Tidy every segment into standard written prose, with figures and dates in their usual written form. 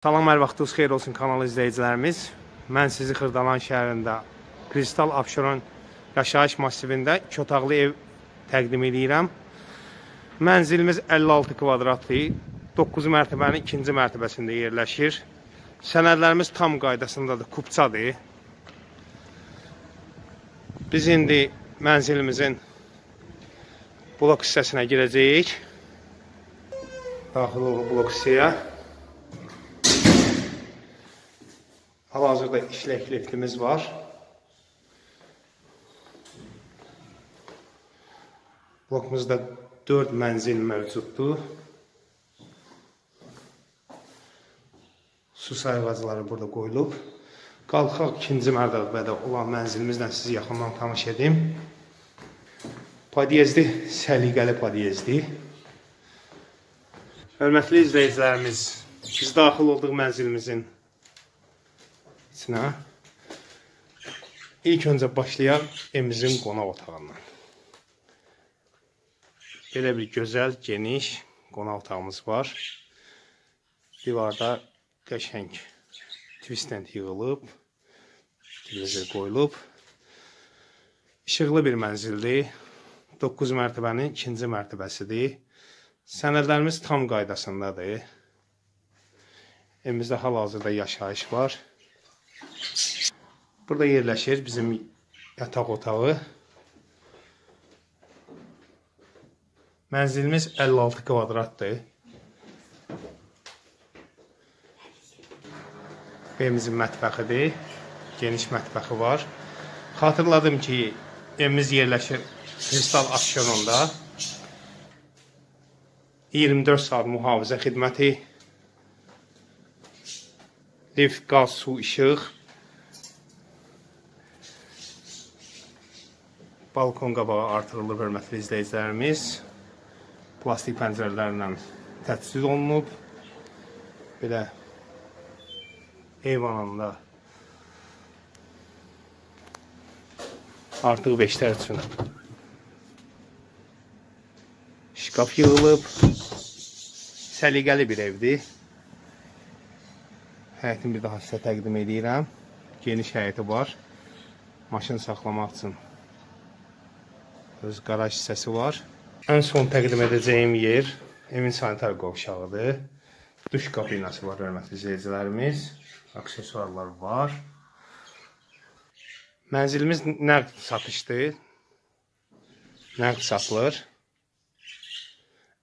Salam, hər vaxtınız xeyir olsun kanal izləyicilərimiz. Mən sizi Xırdalan şəhərində Kristal Abşeron yaşayış masivində 2 otaqlı ev təqdim edirəm. Mənzilimiz 56 kvadratlı, 9 mərtəbənin 2-ci mərtəbəsində yerləşir. Sənədlərimiz tam qaydasındadır, kupçadır. Biz indi mənzilimizin blok hissəsinə girəcəyik. Daxil olur blok hissəyə. Hal-hazırda işlək liftimiz var. Blokumuzda 4 mənzil mövcuddur. Su sayğacları burada qoyulub. Qalxaq 2-ci mərtəbədə olan mənzilimizlə sizi yaxından tanış edim. Podyezdi səliqəli podyezdi. Hörmətli izləyicilərimiz, biz daxil olduq mənzilimizin içinə. İlk öncə başlayaq evimizin qonaq otağından. Belə bir gözəl, geniş qonaq otağımız var. Divarda qəşəng twist-tent yığılıb, televizor qoyulub. İşıqlı bir mənzildir. 9 mərtəbənin 2-ci mərtəbəsidir. Sənədlərimiz tam qaydasındadır. Evimizdə hal-hazırda yaşayış var. Burada yerləşir bizim yataq otağı. Mənzilimiz 56 kvadratdır. Evimizin mətbəxidir. Geniş mətbəxi var. Xatırladım ki, evimiz yerləşir Kristal Abşeronda. 24 saat mühafizə xidməti. Lift, qaz, su, işıq. Balkon qabağı artırılıb, hörmətli izləyicilərimiz. Plastik pəncərələrlə təchiz olunub. Belə eyvanında artıq beşlər üçün şkaf yığılıb. Səliqəli bir evdir. Həyətini bir daha sizə təqdim edirəm. Geniş həyəti var. Maşın saxlamaq üçün öz qaraj hissəsi var. Ən son təqdim edəcəyim yer evin sanitar qovşağıdır. Duş kabinası var, hörmətli izləyicilərimiz. Aksesuarlar var. Mənzilimiz nəqd satışdır. Nəqd satılır.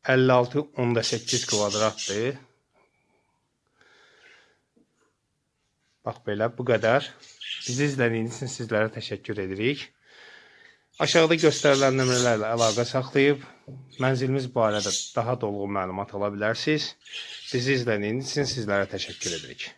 56.8 kvadratdır. Bax belə, bu qədər. Bizi izlədiyiniz üçün sizlərə təşəkkür edirik. Aşağıda göstərilən nömrələrlə əlaqə saxlayıb, mənzilimiz barədə daha dolğun məlumat ala bilərsiniz. Bizi izlədiyiniz üçün sizlərə təşəkkür edirik.